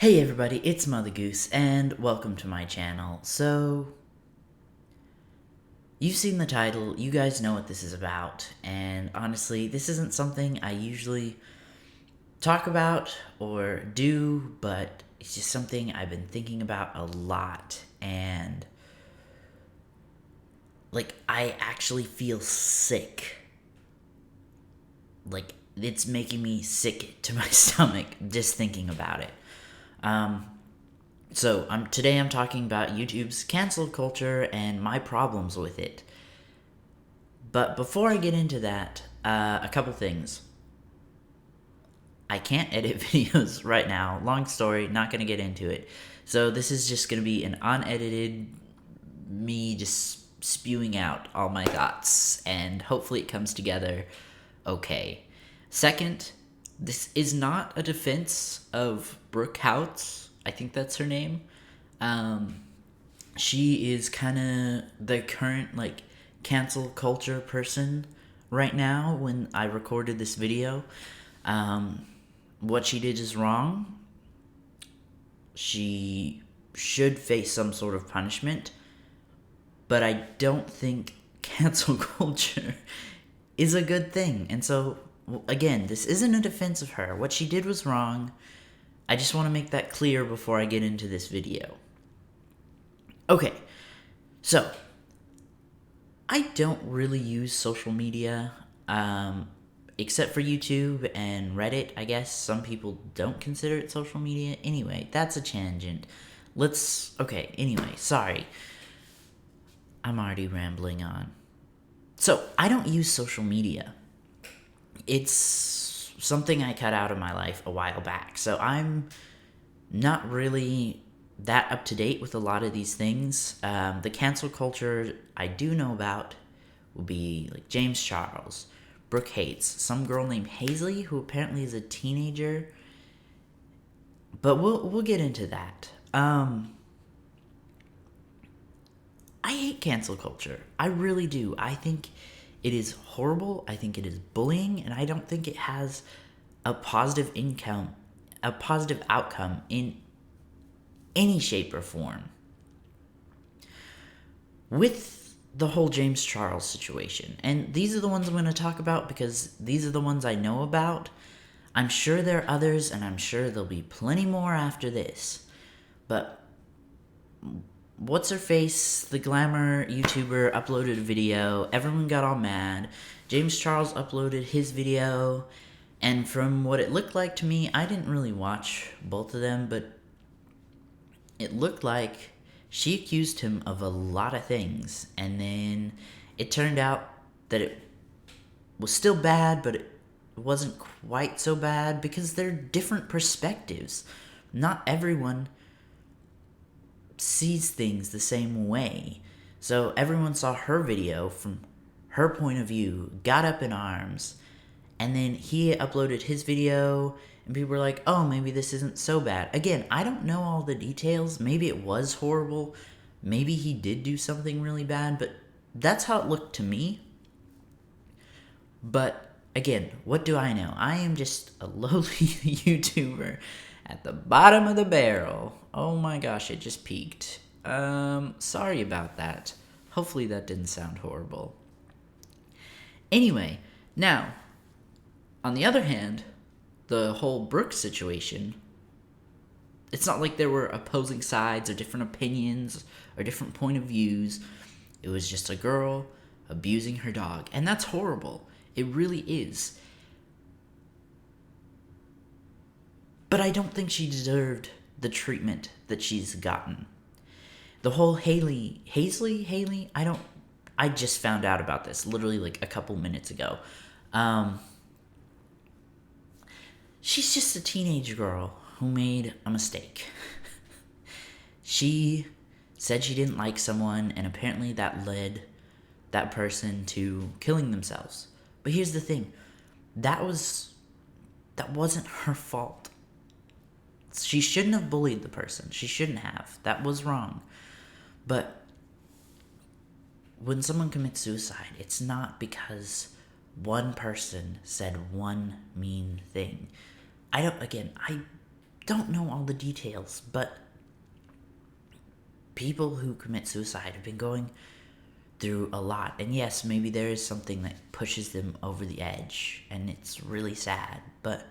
Hey everybody, it's Mother Goose, and welcome to my channel. So, you've seen the title, you guys know what this is about, and honestly, this isn't something I usually talk about or do, but it's just something I've been thinking about a lot, and, I actually feel sick. It's making me sick to my stomach just thinking about it. Today I'm talking about YouTube's cancel culture and my problems with it. But before I get into that, a couple things. I can't edit videos right now. Long story, not gonna get into it. So this is just gonna be an unedited me just spewing out all my thoughts, and hopefully it comes together okay. Second, this is not a defense of Brooke Houts. I think that's her name. Um, she is kind of the current cancel culture person right now when I recorded this video. Um, what she did is wrong. She should face some sort of punishment, but I don't think cancel culture is a good thing. And so, again, this isn't a defense of her. What she did was wrong. I just want to make that clear before I get into this video. Okay, so I don't really use social media, except for YouTube and Reddit, I guess. Some people don't consider it social media. Anyway, that's a tangent. Anyway, sorry. I'm already rambling on. So, I don't use social media. It's something I cut out of my life a while back. So, I'm not really that up to date with a lot of these things. The cancel culture I do know about will be like James Charles, Brooke hates some girl named Hazley who apparently is a teenager. But we'll get into that. I hate cancel culture. I really do. I think it is horrible. I think it is bullying, and I don't think it has a positive outcome in any shape or form. With the whole James Charles situation, and these are the ones I'm going to talk about because these are the ones I know about. I'm sure there are others, and I'm sure there'll be plenty more after this. But what's her face, the glamour YouTuber, uploaded a video. Everyone got all mad. James Charles uploaded his video, and from what it looked like to me, I didn't really watch both of them, but it looked like she accused him of a lot of things, and then it turned out that it was still bad, but it wasn't quite so bad because they're different perspectives. Not everyone sees things the same way. So everyone saw her video from her point of view, got up in arms, and then he uploaded his video, and people were like, oh, maybe this isn't so bad. Again, I don't know all the details. Maybe it was horrible. Maybe he did do something really bad, but that's how it looked to me. But again, what do I know? I am just a lowly YouTuber at the bottom of the barrel. Oh my gosh, it just peaked. Sorry about that. Hopefully that didn't sound horrible. Anyway, now, on the other hand, the whole Brooke situation, it's not like there were opposing sides or different opinions or different point of views. It was just a girl abusing her dog, and that's horrible. It really is. But I don't think she deserved the treatment that she's gotten. The whole Haley, I just found out about this literally like a couple minutes ago. She's just a teenage girl who made a mistake. She said she didn't like someone, and apparently that led that person to killing themselves. But here's the thing. That wasn't her fault. She shouldn't have bullied the person. She shouldn't have. That was wrong. But when someone commits suicide, it's not because one person said one mean thing. I don't know all the details, but people who commit suicide have been going through a lot. And yes, maybe there is something that pushes them over the edge, and it's really sad, but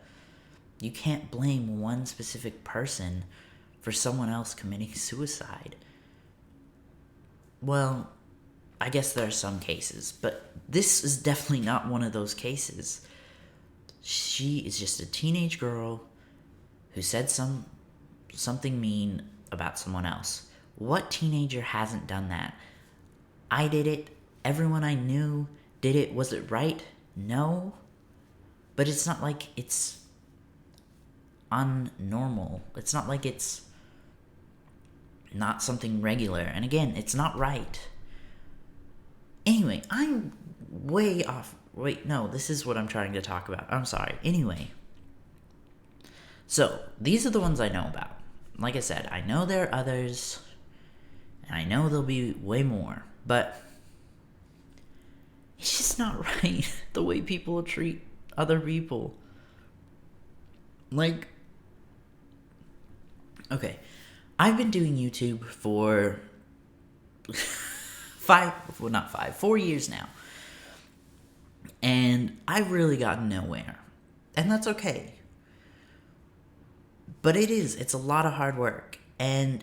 you can't blame one specific person for someone else committing suicide. Well, I guess there are some cases, but this is definitely not one of those cases. She is just a teenage girl who said something mean about someone else. What teenager hasn't done that? I did it. Everyone I knew did it. Was it right? No. But it's not like it's unnormal. It's not like it's not something regular. And again, it's not right. Anyway, I'm way off. Wait, no, this is what I'm trying to talk about. I'm sorry. Anyway. So, these are the ones I know about. Like I said, I know there are others, and I know there'll be way more, but it's just not right the way people treat other people. Like, okay, I've been doing YouTube for 4 years now, and I've really gotten nowhere, and that's okay. But it's a lot of hard work, and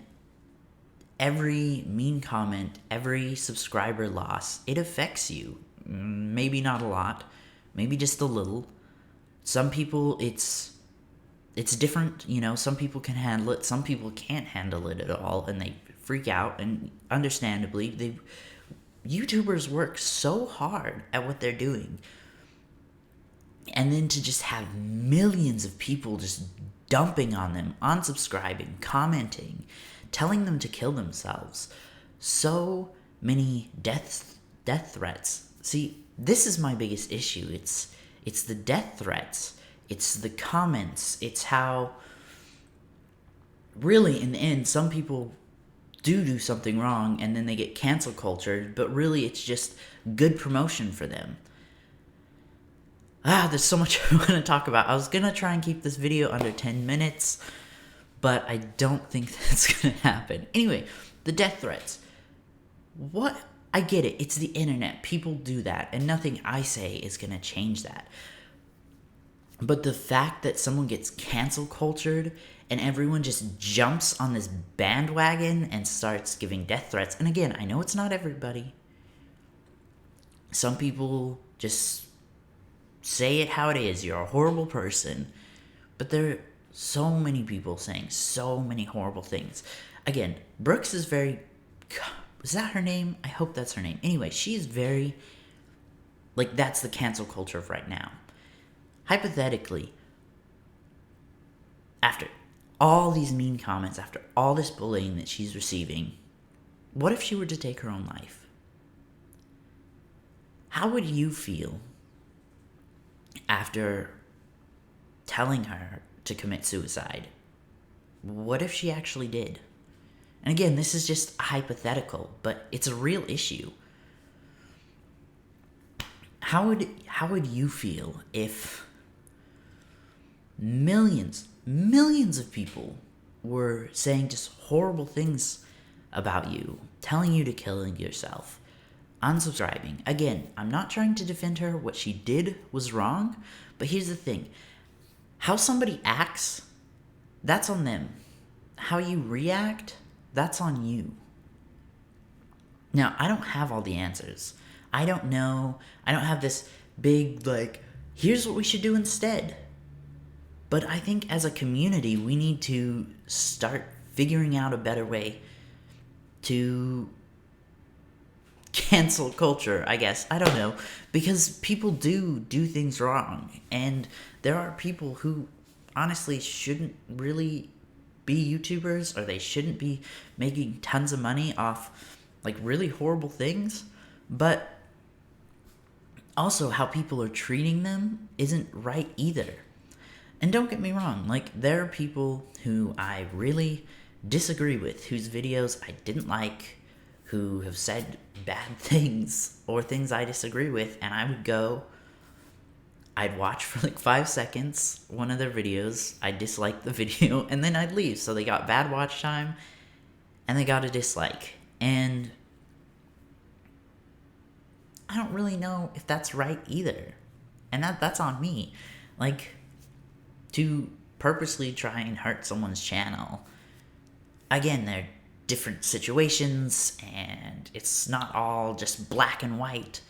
every mean comment, every subscriber loss, it affects you. Maybe not a lot, maybe just a little. Some people, it's different, some people can handle it, some people can't handle it at all, and they freak out, and understandably, YouTubers work so hard at what they're doing. And then to just have millions of people just dumping on them, unsubscribing, commenting, telling them to kill themselves. So many death threats. See, this is my biggest issue. It's the death threats. It's the comments. It's how, really, in the end, some people do something wrong and then they get cancel cultured, but really it's just good promotion for them. There's so much I want to talk about. I was going to try and keep this video under 10 minutes, but I don't think that's going to happen. Anyway, the death threats. What? I get it. It's the internet. People do that, and nothing I say is going to change that. But the fact that someone gets cancel cultured and everyone just jumps on this bandwagon and starts giving death threats. And again, I know it's not everybody. Some people just say it how it is. You're a horrible person. But there are so many people saying so many horrible things. Again, Brooks is very... Is that her name? I hope that's her name. Anyway, she's very... that's the cancel culture of right now. Hypothetically, after all these mean comments, after all this bullying that she's receiving, what if she were to take her own life? How would you feel after telling her to commit suicide? What if she actually did? And again, this is just hypothetical, but it's a real issue. How would you feel if millions of people were saying just horrible things about you, telling you to kill yourself, unsubscribing? Again, I'm not trying to defend her. What she did was wrong, but here's the thing. How somebody acts, that's on them. How you react, that's on you. Now, I don't have all the answers. I don't know. I don't have this big, here's what we should do instead. But I think as a community, we need to start figuring out a better way to cancel culture, I guess. I don't know. Because people do things wrong. And there are people who honestly shouldn't really be YouTubers, or they shouldn't be making tons of money off really horrible things. But also how people are treating them isn't right either. And don't get me wrong, there are people who I really disagree with, whose videos I didn't like, who have said bad things or things I disagree with, and I would go I'd watch for like 5 seconds one of their videos, I'd dislike the video, and then I'd leave. So they got bad watch time, and they got a dislike. And I don't really know if that's right either. And that's on me. Like, to purposely try and hurt someone's channel. Again, they're different situations, and it's not all just black and white.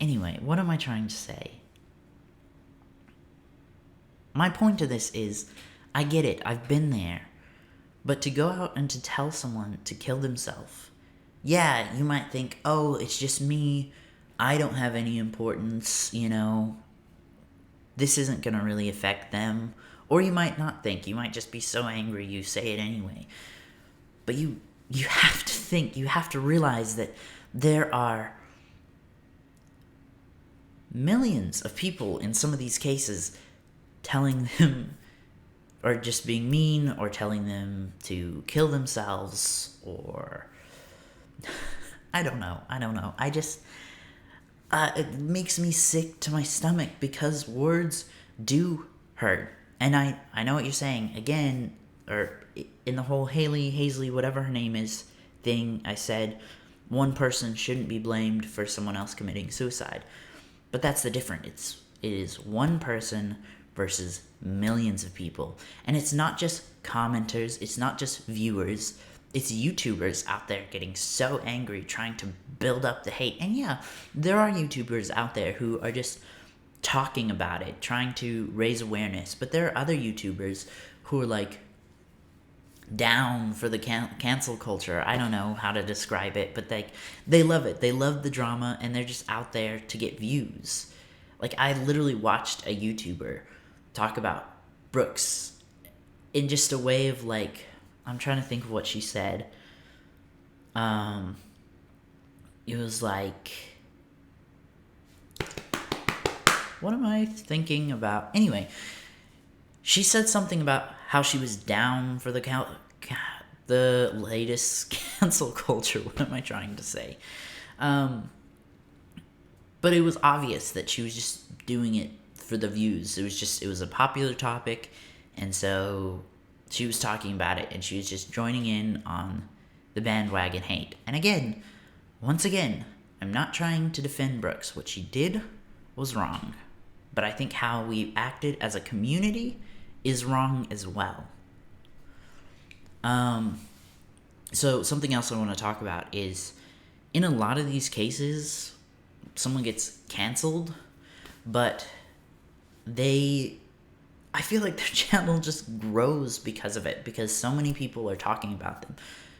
Anyway, what am I trying to say? My point to this is, I get it, I've been there. But to go out and to tell someone to kill themselves, yeah, you might think, oh, it's just me, I don't have any importance, you know, this isn't going to really affect them. Or you might not think, you might just be so angry you say it anyway. But you have to think, you have to realize that there are millions of people in some of these cases telling them, or just being mean, or telling them to kill themselves, or I don't know. I just it makes me sick to my stomach because words do hurt. And I know what you're saying. Again, or in the whole Haley, whatever her name is thing, I said one person shouldn't be blamed for someone else committing suicide. But that's the difference. It is one person versus millions of people. And it's not just commenters, it's not just viewers, it's YouTubers out there getting so angry, trying to build up the hate. And yeah, there are YouTubers out there who are just talking about it, trying to raise awareness. But there are other YouTubers who are like down for the cancel culture. I don't know how to describe it, but they love it. They love the drama, and they're just out there to get views. Like, I literally watched a YouTuber talk about Brooks in just a way of like, I'm trying to think of what she said. It was like, what am I thinking about? Anyway, she said something about how she was down for the latest cancel culture. What am I trying to say? But it was obvious that she was just doing it for the views. It was a popular topic, and so she was talking about it, and she was just joining in on the bandwagon hate. And once again, I'm not trying to defend Brooks. What she did was wrong. But I think how we acted as a community is wrong as well. So something else I want to talk about is, in a lot of these cases, someone gets canceled, but I feel like their channel just grows because of it, because so many people are talking about them.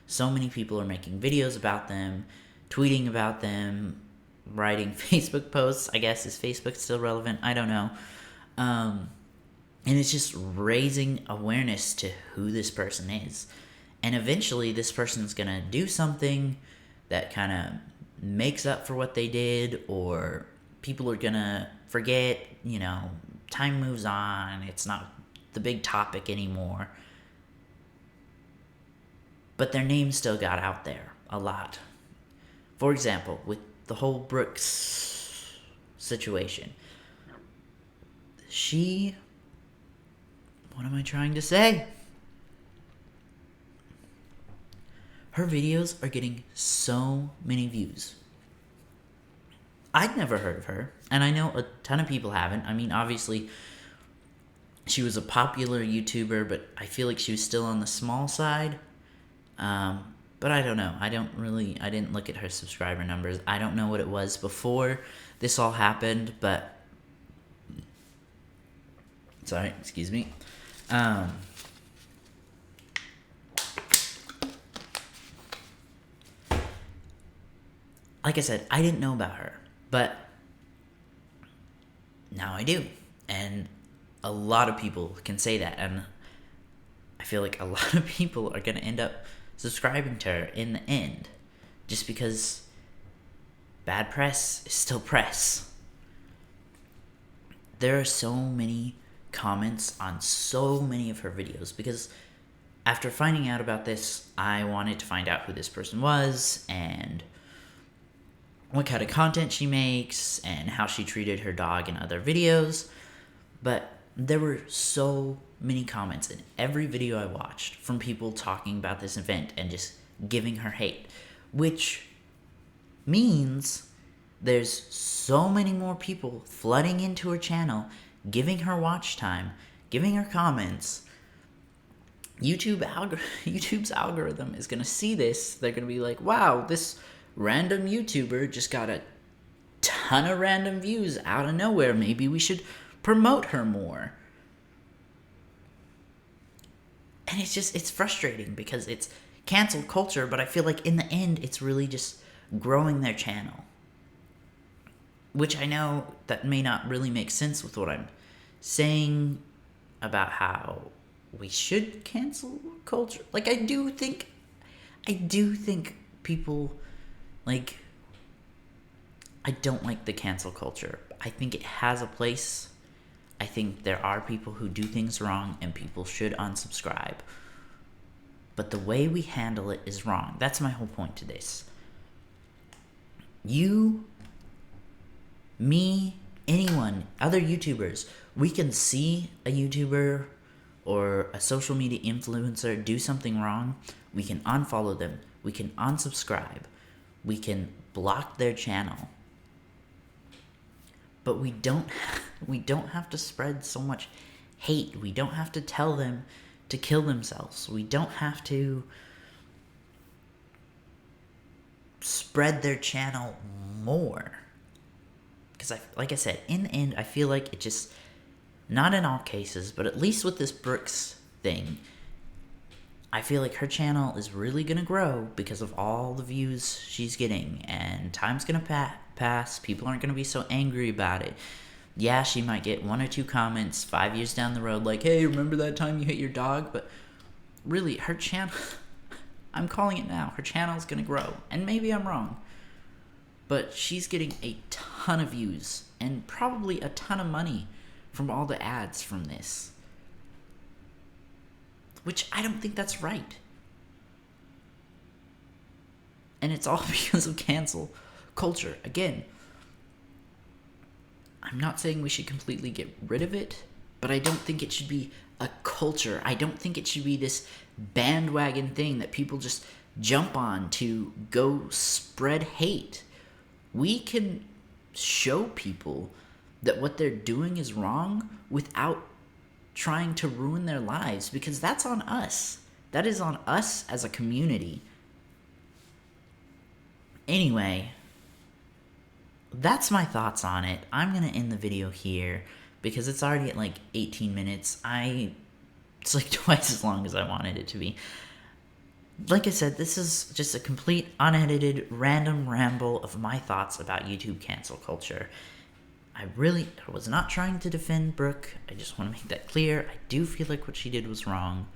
So many people are making videos about them, tweeting about them, writing Facebook posts. I guess, is Facebook still relevant? I don't know. And it's just raising awareness to who this person is. And eventually this person's going to do something that kind of makes up for what they did, or people are going to forget, time moves on. It's not the big topic anymore. But their name still got out there a lot. For example, with the whole Brooks situation. What am I trying to say? Her videos are getting so many views. I'd never heard of her, and I know a ton of people haven't. I mean, obviously, she was a popular YouTuber, but I feel like she was still on the small side. But I don't know. I didn't look at her subscriber numbers. I don't know what it was before this all happened, but... Sorry, excuse me. Like I said, I didn't know about her, but now I do. And a lot of people can say that, and I feel like a lot of people are going to end up subscribing to her in the end, just because bad press is still press. There are so many comments on so many of her videos, because after finding out about this, I wanted to find out who this person was, and what kind of content she makes and how she treated her dog in other videos. But there were so many comments in every video I watched from people talking about this event and just giving her hate, which means there's so many more people flooding into her channel, giving her watch time, giving her comments. YouTube's algorithm is going to see this. They're going to be like, wow, this random YouTuber just got a ton of random views out of nowhere. Maybe we should promote her more. And it's frustrating because it's cancel culture, but I feel like in the end, it's really just growing their channel. Which I know that may not really make sense with what I'm saying about how we should cancel culture. Like, I do think people, like, I don't like the cancel culture. I think it has a place. I think there are people who do things wrong and people should unsubscribe. But the way we handle it is wrong. That's my whole point to this. You, me, anyone, other YouTubers, we can see a YouTuber or a social media influencer do something wrong. We can unfollow them. We can unsubscribe. We can block their channel. But we don't have to spread so much hate. We don't have to tell them to kill themselves. We don't have to spread their channel more. Because like I said, in the end, I feel like it just, not in all cases, but at least with this Brooks thing, I feel like her channel is really going to grow because of all the views she's getting, and time's going to pass. People aren't going to be so angry about it. Yeah, she might get 1 or 2 comments 5 years down the road like, hey, remember that time you hit your dog? But really, her channel, I'm calling it now, her channel's going to grow. And maybe I'm wrong, but she's getting a ton of views and probably a ton of money from all the ads from this. Which I don't think that's right. And it's all because of cancel culture. Again, I'm not saying we should completely get rid of it, but I don't think it should be a culture. I don't think it should be this bandwagon thing that people just jump on to go spread hate. We can show people that what they're doing is wrong without trying to ruin their lives, because that's on us. That is on us as a community. Anyway, that's my thoughts on it. I'm going to end the video here because it's already at like 18 minutes. It's like twice as long as I wanted it to be. Like I said, this is just a complete, unedited, random ramble of my thoughts about YouTube cancel culture. I was not trying to defend Brooke. I just want to make that clear. I do feel like what she did was wrong.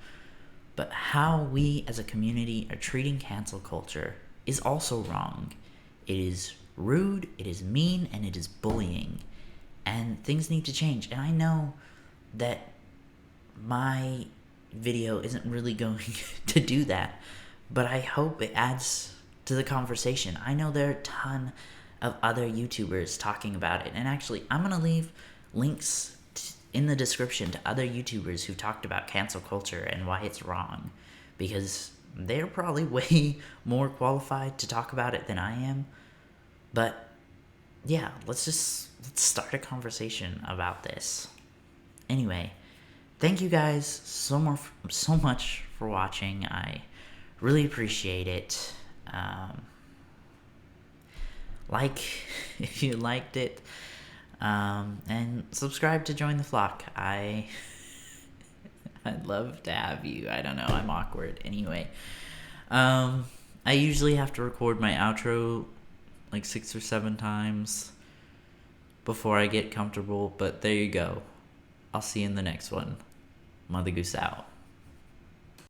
But how we as a community are treating cancel culture is also wrong. It is rude, it is mean, and it is bullying. And things need to change. And I know that my video isn't really going to do that, but I hope it adds to the conversation. I know there are a ton of other YouTubers talking about it, and actually I'm going to leave links in the description to other YouTubers who talked about cancel culture and why it's wrong, because they're probably way more qualified to talk about it than I am. But yeah, let's start a conversation about this. Anyway, thank you guys so much for watching. I really appreciate it. Like if you liked it, and subscribe to join the flock. I'd love to have you. I don't know, I'm awkward. Anyway, I usually have to record my outro like 6 or 7 times before I get comfortable, but there you go. I'll see you in the next one. Mother Goose out.